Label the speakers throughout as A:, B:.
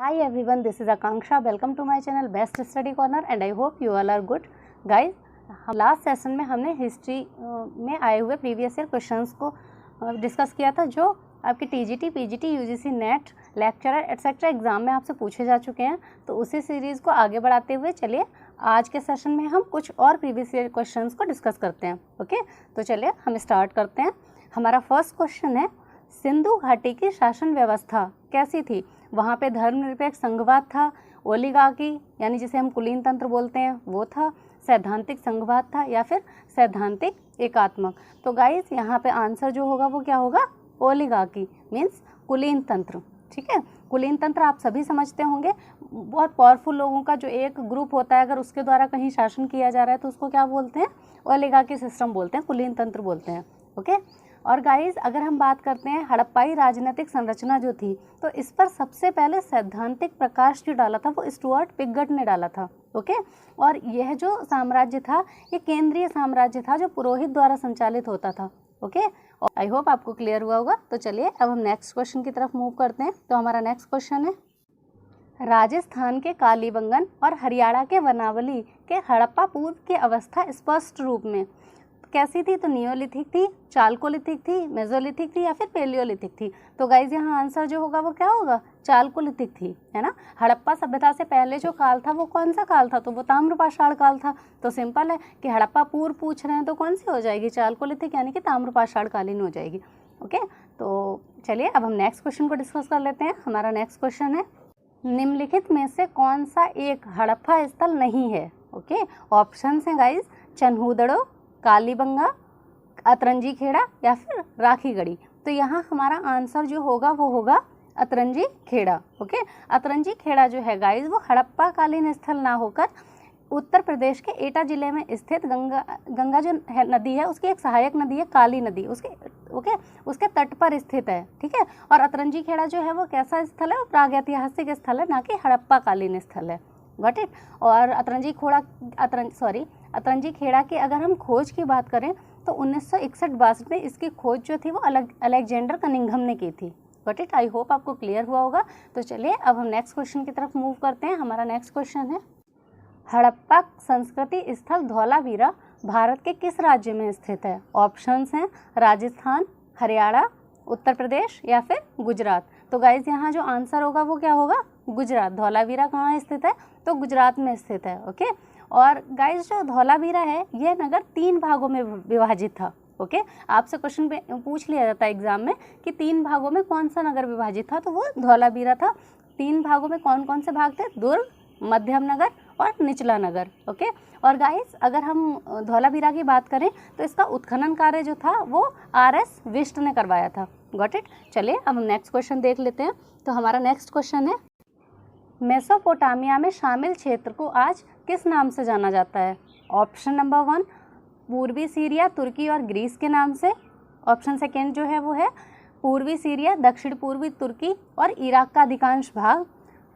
A: Hi everyone, this is Akanksha. Welcome to my channel Best Study Corner and I hope you all are good. Guys, last session में हमने history में आए हुए previous year questions को discuss किया था जो आपके TGT, PGT, UGC, net, lecturer etcetera exam में आपसे पूछे जा चुके हैं। तो उसी सीरीज़ को आगे बढ़ाते हुए चलिए आज के सेशन में हम कुछ और प्रीवियस ईयर क्वेश्चंस को डिस्कस करते हैं। ओके, तो चलिए हम स्टार्ट करते हैं। हमारा फर्स्ट क्वेश्चन है, सिंधु घाटी की शासन व्यवस्था कैसी थी? वहाँ पे धर्मनिरपेक्ष संघवाद था, ओलिगार्की यानी जिसे हम कुलीन तंत्र बोलते हैं वो था, सैद्धांतिक संघवाद था या फिर सैद्धांतिक एकात्मक। तो गाइस यहाँ पे आंसर जो होगा वो क्या होगा? ओलिगार्की मीन्स कुलीन तंत्र। ठीक है, कुलीन तंत्र आप सभी समझते होंगे, बहुत पावरफुल लोगों का जो एक ग्रुप होता है, अगर उसके द्वारा कहीं शासन किया जा रहा है तो उसको क्या बोलते हैं? ओलिगार्की सिस्टम बोलते हैं, कुलीन तंत्र बोलते हैं। ओके, और गाइस अगर हम बात करते हैं हड़प्पाई राजनीतिक संरचना जो थी, तो इस पर सबसे पहले सैद्धांतिक प्रकाश जो डाला था वो स्टुअर्ट पिगट ने डाला था। ओके, और यह जो साम्राज्य था ये केंद्रीय साम्राज्य था जो पुरोहित द्वारा संचालित होता था। ओके, और आई होप आपको क्लियर हुआ होगा। तो चलिए अब हम नेक्स्ट क्वेश्चन की तरफ मूव करते हैं। तो हमारा नेक्स्ट क्वेश्चन है, राजस्थान के कालीबंगन और हरियाणा के वनावली के हड़प्पा पूर्व की अवस्था स्पष्ट रूप में कैसी थी? तो नियोलिथिक थी, चालकोलिथिक थी, मेजोलिथिक थी या फिर पेलियोलिथिक थी? तो गाइज यहाँ आंसर जो होगा वो क्या होगा? चालकोलिथिक थी, है ना। हड़प्पा सभ्यता से पहले जो काल था वो कौन सा काल था? तो वो ताम्रपाषाण काल था। तो सिंपल है कि हड़प्पा पूर्व पूछ रहे हैं तो कौन सी हो जाएगी? चालकोलिथिक यानी कि ताम्रपाषाण कालीन हो जाएगी। ओके, तो चलिए अब हम नेक्स्ट क्वेश्चन को डिस्कस कर लेते हैं। हमारा नेक्स्ट क्वेश्चन है, निम्नलिखित में से कौन सा एक हड़प्पा स्थल नहीं है? ओके, ऑप्शन है गाइज, चन्हूदड़ो, कालीबंगा, अतरंजी खेड़ा या फिर राखीगढ़ी। तो यहाँ हमारा आंसर जो होगा वो होगा अतरंजी खेड़ा। ओके, अतरंजी खेड़ा जो है गाइज वो हड़प्पा कालीन स्थल ना होकर उत्तर प्रदेश के एटा जिले में स्थित गंगा जो है नदी है उसकी एक सहायक नदी है काली नदी, उसके तट पर स्थित है। ठीक है, और अतरंजी खेड़ा जो है वो कैसा स्थल है? वो प्रागैतिहासिक स्थल है, ना कि हड़प्पा कालीन स्थल है। Got it. और अतरंजी खेड़ा की अगर हम खोज की बात करें तो 1961-62 में इसकी खोज जो थी वो अलेक्जेंडर कनिंघम ने की थी। गॉट इट, आई होप आपको क्लियर हुआ होगा। तो चलिए अब हम नेक्स्ट क्वेश्चन की तरफ मूव करते हैं। हमारा नेक्स्ट क्वेश्चन है, हड़प्पा संस्कृति स्थल धौलावीरा भारत के किस राज्य में स्थित है? ऑप्शंस हैं राजस्थान, हरियाणा, उत्तर प्रदेश या फिर गुजरात। तो गाइज यहाँ जो आंसर होगा वो क्या होगा? गुजरात। धौलावीरा कहाँ स्थित है? तो गुजरात में स्थित है। ओके, और गाइज जो धौलावीरा है यह नगर 3 भागों में विभाजित था। ओके, आपसे क्वेश्चन पूछ लिया जाता है एग्जाम में कि 3 भागों में कौन सा नगर विभाजित था, तो वो धौलावीरा था। 3 भागों में कौन कौन से भाग थे? दुर्ग, मध्यम नगर और निचला नगर। ओके, और गाइस अगर हम धौलावीरा की बात करें तो इसका उत्खनन कार्य जो था वो RS विष्ट ने करवाया था। Got it. चलिए अब हम नेक्स्ट क्वेश्चन देख लेते हैं। तो हमारा नेक्स्ट क्वेश्चन है, मेसोपोटामिया में शामिल क्षेत्र को आज किस नाम से जाना जाता है? ऑप्शन नंबर 1 पूर्वी सीरिया, तुर्की और ग्रीस के नाम से। ऑप्शन सेकेंड जो है वो है पूर्वी सीरिया, दक्षिण पूर्वी तुर्की और इराक का अधिकांश भाग।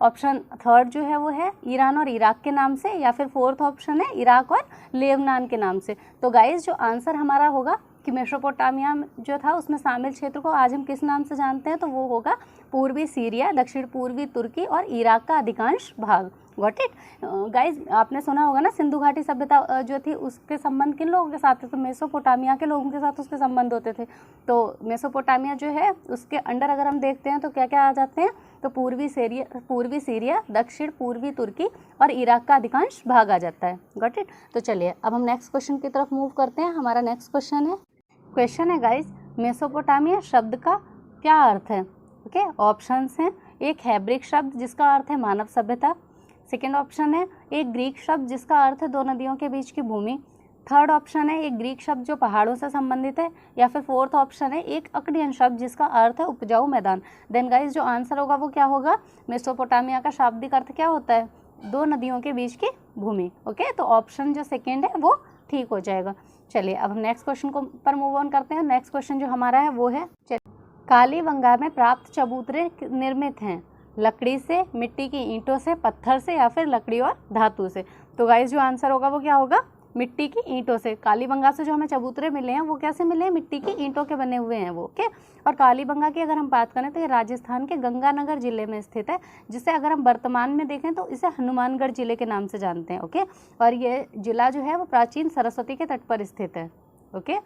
A: ऑप्शन थर्ड जो है वो है ईरान और इराक के नाम से, या फिर फोर्थ ऑप्शन है इराक और लेबनान के नाम से। तो गाइस जो आंसर हमारा होगा कि मेसोपोटामिया जो था उसमें शामिल क्षेत्र को आज हम किस नाम से जानते हैं, तो वो होगा पूर्वी सीरिया, दक्षिण पूर्वी तुर्की और इराक का अधिकांश भाग। Got it. गाइज आपने सुना होगा ना सिंधु घाटी सभ्यता जो थी उसके संबंध किन लोगों के साथ थे? तो मेसोपोटामिया के लोगों के साथ उसके संबंध होते थे। तो मेसोपोटामिया जो है उसके अंडर अगर हम देखते हैं तो क्या क्या आ जाते हैं? तो पूर्वी सीरिया, दक्षिण पूर्वी तुर्की और इराक का अधिकांश भाग आ जाता है। Got it. तो चलिए अब हम नेक्स्ट क्वेश्चन की तरफ मूव करते हैं। हमारा नेक्स्ट क्वेश्चन है गाइज, मेसोपोटामिया शब्द का क्या अर्थ है? ओके, ऑप्शंस हैं, एक हैब्रिक शब्द जिसका अर्थ है मानव सभ्यता। सेकेंड ऑप्शन है एक ग्रीक शब्द जिसका अर्थ है 2 नदियों के बीच की भूमि। थर्ड ऑप्शन है एक ग्रीक शब्द जो पहाड़ों से संबंधित है, या फिर फोर्थ ऑप्शन है एक अकडियन शब्द जिसका अर्थ है उपजाऊ मैदान। देन गाइज जो आंसर होगा वो क्या होगा? मेसोपोटामिया का शाब्दिक अर्थ क्या होता है? 2 नदियों के बीच की भूमि। ओके, तो ऑप्शन जो सेकेंड है वो ठीक हो जाएगा। चलिए अब हम नेक्स्ट क्वेश्चन को पर मूव ऑन करते हैं। नेक्स्ट क्वेश्चन जो हमारा है वो है, कालीबंगा में प्राप्त चबूतरे निर्मित हैं लकड़ी से, मिट्टी की ईंटों से, पत्थर से या फिर लकड़ी और धातु से। तो गाइस जो आंसर होगा वो क्या होगा? मिट्टी की ईंटों से। कालीबंगा से जो हमें चबूतरे मिले हैं वो कैसे मिले हैं, मिट्टी की ईंटों के बने हुए हैं वो, ओके। और कालीबंगा की अगर हम बात करें तो ये राजस्थान के गंगानगर जिले में स्थित है, जिसे अगर हम वर्तमान में देखें तो इसे हनुमानगढ़ जिले के नाम से जानते हैं, ओके। और ये जिला जो है वो प्राचीन सरस्वती के तट पर स्थित है, ओके।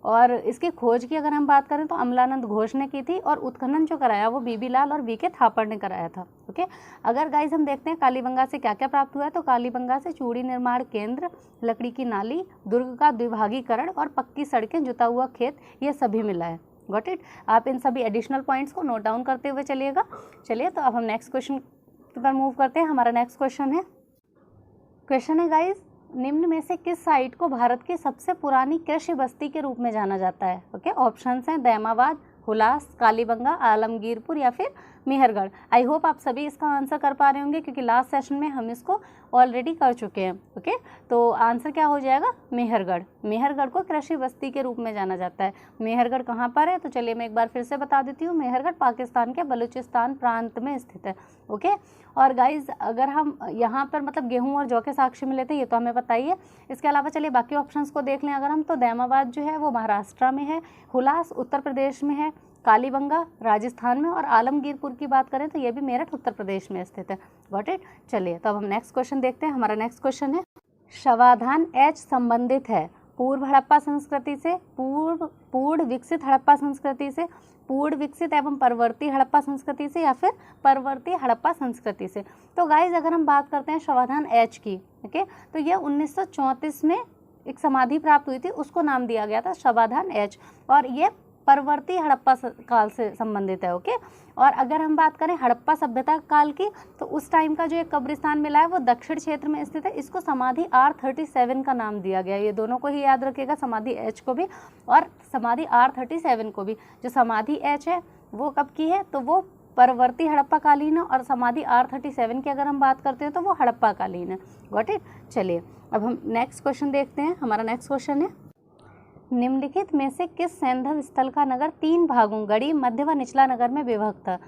A: और इसकी खोज की अगर हम बात करें तो अमलानंद घोष ने की थी, और उत्खनन जो कराया वो बीबी लाल और वीके थापड़ ने कराया था, ओके। अगर गाइज हम देखते हैं कालीबंगा से क्या क्या प्राप्त हुआ है, तो कालीबंगा से चूड़ी निर्माण केंद्र, लकड़ी की नाली, दुर्ग का द्विभागीकरण और पक्की सड़कें, जुता हुआ खेत, ये सभी मिला है। Got it. आप इन सभी एडिशनल पॉइंट्स को नोट डाउन करते हुए चलिएगा। चलिए तो अब हम नेक्स्ट क्वेश्चन पर मूव करते हैं। हमारा नेक्स्ट क्वेश्चन है गाइज, निम्न में से किस साइट को भारत की सबसे पुरानी कृषि बस्ती के रूप में जाना जाता है, ओके। ऑप्शंस हैं दैमाबाद, हुलास, कालीबंगा, आलमगीरपुर या फिर मेहरगढ़। आई होप आप सभी इसका आंसर कर पा रहे होंगे, क्योंकि लास्ट सेशन में हम इसको ऑलरेडी कर चुके हैं, ओके। तो आंसर क्या हो जाएगा, मेहरगढ़। मेहरगढ़ को कृषि बस्ती के रूप में जाना जाता है। मेहरगढ़ कहाँ पर है, तो चलिए मैं एक बार फिर से बता देती हूँ। मेहरगढ़ पाकिस्तान के बलूचिस्तान प्रांत में स्थित है, ओके। और गाइज अगर हम यहाँ पर मतलब गेहूँ और जौ के साक्ष्य में लेते हैं, ये तो हमें पता ही है। इसके अलावा चलिए बाकी ऑप्शंस को देख लें अगर हम, तो दैमाबाद जो है वो महाराष्ट्र में है, हुलास उत्तर प्रदेश में है, कालीबंगा राजस्थान में, और आलमगीरपुर की बात करें तो ये भी मेरठ उत्तर प्रदेश में स्थित है। Got it. चलिए तो अब हम नेक्स्ट क्वेश्चन देखते हैं। हमारा नेक्स्ट क्वेश्चन है, शवाधान एच संबंधित है पूर्व हड़प्पा संस्कृति से, पूर्ण विकसित हड़प्पा संस्कृति से, पूर्ण विकसित एवं परवर्ती हड़प्पा संस्कृति से, या फिर परवर्ती हड़प्पा संस्कृति से। तो गाइज अगर हम बात करते हैं शवाधान एच की, ओके, तो यह 1934 में एक समाधि प्राप्त हुई थी, उसको नाम दिया गया था शवाधान एच, और ये परवर्ती हड़प्पा काल से संबंधित है, ओके। और अगर हम बात करें हड़प्पा सभ्यता काल की, तो उस टाइम का जो एक कब्रिस्तान मिला है वो दक्षिण क्षेत्र में स्थित है, इसको समाधि R37 का नाम दिया गया है। ये दोनों को ही याद रखिएगा, समाधि एच को भी और समाधि R37 को भी। जो समाधि एच है वो कब की है, तो वो परवर्ती हड़प्पा कालीन है, और समाधि R37 की अगर हम बात करते हैं तो वो हड़प्पा कालीन है। Got it. चलिए अब हम नेक्स्ट क्वेश्चन देखते हैं। हमारा नेक्स्ट क्वेश्चन है, निम्नलिखित में से किस सैंधव स्थल का नगर 3 भागों गढ़ी, मध्य व निचला नगर में विभक्त था।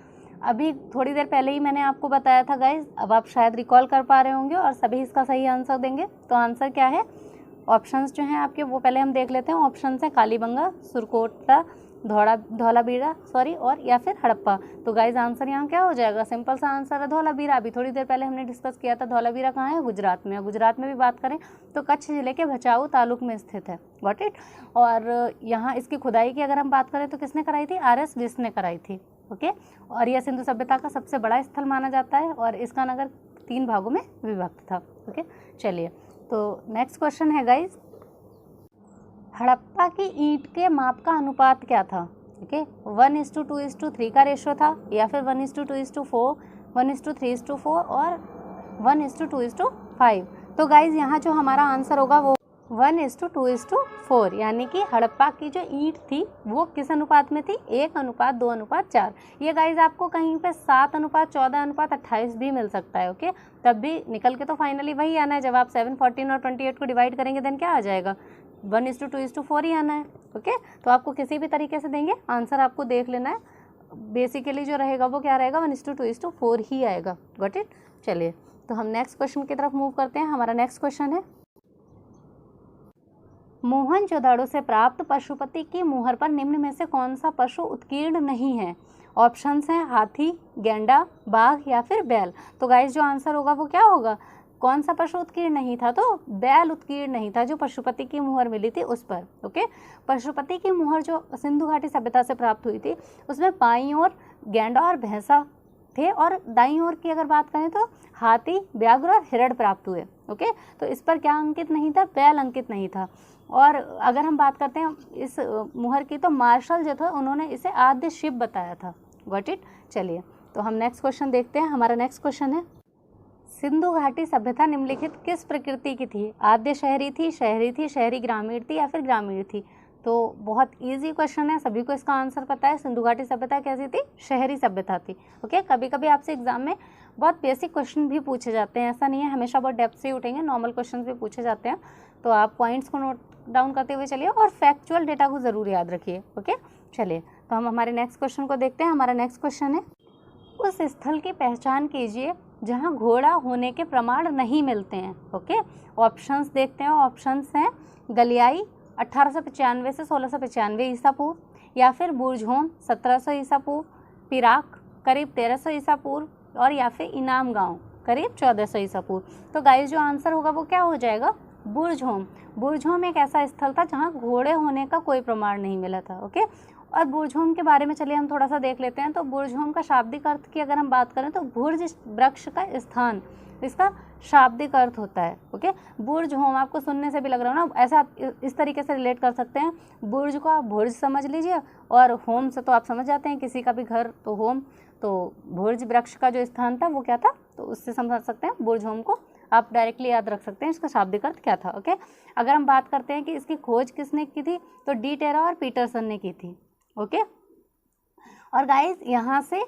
A: अभी थोड़ी देर पहले ही मैंने आपको बताया था गाइज, अब आप शायद रिकॉल कर पा रहे होंगे और सभी इसका सही आंसर देंगे। तो आंसर क्या है, ऑप्शंस जो हैं आपके वो पहले हम देख लेते हैं। ऑप्शन है कालीबंगा, सुरकोटा, धौलावीरा और या फिर हड़प्पा। तो गाइज आंसर यहाँ क्या हो जाएगा, सिंपल सा आंसर है धौलावीरा। अभी थोड़ी देर पहले हमने डिस्कस किया था। धौलावीरा कहाँ है, गुजरात में। गुजरात में भी बात करें तो कच्छ जिले के भचाऊ तालुक में स्थित है। Got it. और यहाँ इसकी खुदाई की अगर हम बात करें तो किसने कराई थी, RS विस ने कराई थी, ओके। और यह सिंधु सभ्यता का सबसे बड़ा स्थल माना जाता है, और इसका नगर 3 भागों में विभक्त था, ओके। चलिए तो नेक्स्ट क्वेश्चन है गाइज, हड़प्पा की ईंट के माप का अनुपात क्या था, ओके। 1:2:3 का रेशो था, या फिर 1:2:4, 1:3:4 और 1:2:5। तो गाइज यहाँ जो हमारा आंसर होगा वो 1:2:4, यानी कि हड़प्पा की जो ईंट थी वो किस अनुपात में थी, 1:2:4। ये गाइज आपको कहीं पे 7:14:28 भी मिल सकता है, ओके। तब भी निकल के तो फाइनली वही आना है। जब आप 7, 14 और 28 को डिवाइड करेंगे देन क्या आ जाएगा, 1:2:4 ही आना है, ओके। तो आपको किसी भी तरीके से देंगे, आंसर आपको देख लेना है। बेसिकली जो रहेगा वो क्या रहेगा, 1:2:4 ही आएगा। Got it. चलिए तो हम नेक्स्ट क्वेश्चन की तरफ मूव करते हैं। हमारा नेक्स्ट क्वेश्चन है, मोहनजोदड़ो से प्राप्त पशुपति की मुहर पर निम्न में से कौन सा पशु उत्कीर्ण नहीं है। ऑप्शंस हैं हाथी, गेंडा, बाघ या फिर बैल। तो गाइस जो आंसर होगा वो क्या होगा, कौन सा पशु उत्कीर्ण नहीं था, तो बैल उत्कीर्ण नहीं था, जो पशुपति की मुहर मिली थी उस पर, ओके। पशुपति की मुहर जो सिंधु घाटी सभ्यता से प्राप्त हुई थी उसमें बाईं ओर गेंडा और भैंसा थे, और दाईं ओर की अगर बात करें तो हाथी, व्याघ्र और हिरण प्राप्त हुए, ओके। तो इस पर क्या अंकित नहीं था, बैल अंकित नहीं था। और अगर हम बात करते हैं इस मुहर की, तो मार्शल जो था उन्होंने इसे आद्य शिव बताया था। Got it. चलिए तो हम नेक्स्ट क्वेश्चन देखते हैं। हमारा नेक्स्ट क्वेश्चन है, सिंधु घाटी सभ्यता निम्नलिखित किस प्रकृति की थी, आद्य शहरी थी, शहरी ग्रामीण थी या फिर ग्रामीण थी। तो बहुत इजी क्वेश्चन है, सभी को इसका आंसर पता है। सिंधु घाटी सभ्यता कैसी थी, शहरी सभ्यता थी, ओके। कभी कभी आपसे एग्जाम में बहुत बेसिक क्वेश्चन भी पूछे जाते हैं, ऐसा नहीं है हमेशा बहुत डेप्थ से उठेंगे, नॉर्मल क्वेश्चन भी पूछे जाते हैं। तो आप पॉइंट्स को नोट डाउन करते हुए चलिए और फैक्चुअल डेटा को ज़रूर याद रखिए, ओके। चलिए तो हम हमारे नेक्स्ट क्वेश्चन को देखते हैं। हमारा नेक्स्ट क्वेश्चन है, उस स्थल की पहचान कीजिए जहाँ घोड़ा होने के प्रमाण नहीं मिलते हैं। ओके, ऑप्शंस देखते हैं। ऑप्शंस हैं गलियाई 1895 से 1695 ईसा पूर्व, या फिर बुरझोम 1700 ईसा पूर्व, पिराक करीब 1300 ईसा पूर्व, और या फिर इनाम गांव करीब 1400 ईसा पूर्व। तो गाइस जो आंसर होगा वो क्या हो जाएगा? बुरझोम। बुरझोम एक ऐसा स्थल था जहाँ घोड़े होने का कोई प्रमाण नहीं मिला था। ओके, और बुरझोम के बारे में चलिए हम थोड़ा सा देख लेते हैं। तो बुरझोम का शाब्दिक अर्थ की अगर हम बात करें तो बुर्ज वृक्ष का स्थान, इसका शाब्दिक अर्थ होता है। ओके, बुर्ज होम आपको सुनने से भी लग रहा है ना, ऐसा आप इस तरीके से रिलेट कर सकते हैं। बुर्ज को आप बुर्ज समझ लीजिए, और होम से तो आप समझ जाते हैं किसी का भी घर तो होम, तो बुर्ज वृक्ष का जो स्थान था वो क्या था, तो उससे समझ सकते हैं। बुर्ज होम को आप डायरेक्टली याद रख सकते हैं इसका शाब्दिक अर्थ क्या था। ओके, अगर हम बात करते हैं कि इसकी खोज किसने की थी, तो डी टेरा और पीटरसन ने की थी। ओके, और गाइस यहाँ से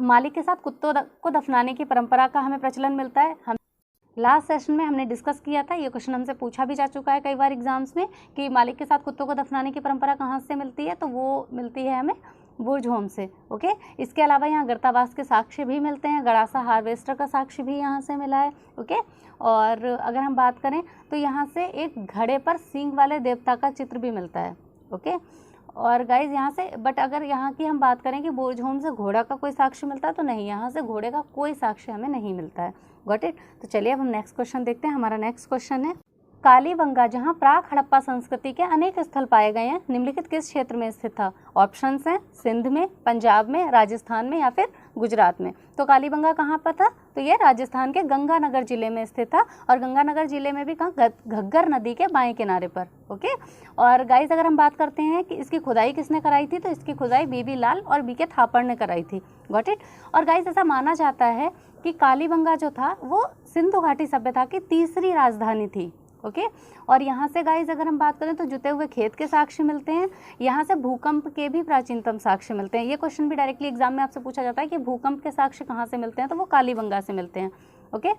A: मालिक के साथ कुत्तों को दफनाने की परंपरा का हमें प्रचलन मिलता है। हम लास्ट सेशन में हमने डिस्कस किया था, ये क्वेश्चन हमसे पूछा भी जा चुका है कई बार एग्जाम्स में कि मालिक के साथ कुत्तों को दफनाने की परंपरा कहाँ से मिलती है, तो वो मिलती है हमें बुर्ज होम से। ओके, इसके अलावा यहाँ गर्तावास के साक्ष्य भी मिलते हैं, गड़ासा हार्वेस्टर का साक्ष्य भी यहाँ से मिला है। ओके, और अगर हम बात करें तो यहाँ से एक घड़े पर सींग वाले देवता का चित्र भी मिलता है। ओके, और गाइज यहाँ से, बट अगर यहाँ की हम बात करें कि बुर्ज होम से घोड़ा का कोई साक्ष्य मिलता है, तो नहीं, यहाँ से घोड़े का कोई साक्ष्य हमें नहीं मिलता है। Got it. तो चलिए अब हम नेक्स्ट क्वेश्चन देखते हैं। हमारा नेक्स्ट क्वेश्चन है कालीबंगा, जहाँ प्राक हड़प्पा संस्कृति के अनेक स्थल पाए गए हैं, निम्नलिखित किस क्षेत्र में स्थित था? ऑप्शंस हैं सिंध में, पंजाब में, राजस्थान में, या फिर गुजरात में। तो कालीबंगा कहाँ पर था? तो ये राजस्थान के गंगानगर जिले में स्थित था, और गंगानगर जिले में भी कहाँ? घग्गर नदी के बाएं किनारे पर। ओके, और गाइस अगर हम बात करते हैं कि इसकी खुदाई किसने कराई थी, तो इसकी खुदाई बीबी लाल और बीके थापड़ ने कराई थी। Got it. और गाइस ऐसा माना जाता है कि कालीबंगा जो था वो सिंधु घाटी सभ्यता की तीसरी राजधानी थी। ओके, और यहाँ से गाइज अगर हम बात करें तो जुते हुए खेत के साक्ष्य मिलते हैं, यहाँ से भूकंप के भी प्राचीनतम साक्ष्य मिलते हैं। ये क्वेश्चन भी डायरेक्टली एग्जाम में आपसे पूछा जाता है कि भूकंप के साक्ष्य कहाँ से मिलते हैं, तो वो कालीबंगा से मिलते हैं। ओके,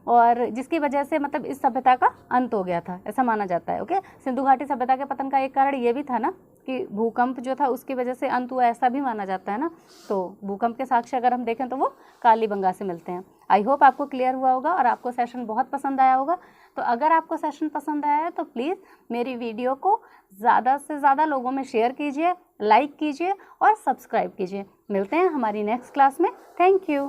A: और जिसकी वजह से मतलब इस सभ्यता का अंत हो गया था, ऐसा माना जाता है। ओके, सिंधु घाटी सभ्यता के पतन का एक कारण ये भी था ना कि भूकंप जो था उसकी वजह से अंत हुआ, ऐसा भी माना जाता है ना। तो भूकंप के साक्ष्य अगर हम देखें तो वो कालीबंगा से मिलते हैं। आई होप आपको क्लियर हुआ होगा और आपको सेशन बहुत पसंद आया होगा। तो अगर आपको सेशन पसंद आया है तो प्लीज़ मेरी वीडियो को ज़्यादा से ज़्यादा लोगों में शेयर कीजिए, लाइक कीजिए और सब्सक्राइब कीजिए। मिलते हैं हमारी नेक्स्ट क्लास में। Thank you.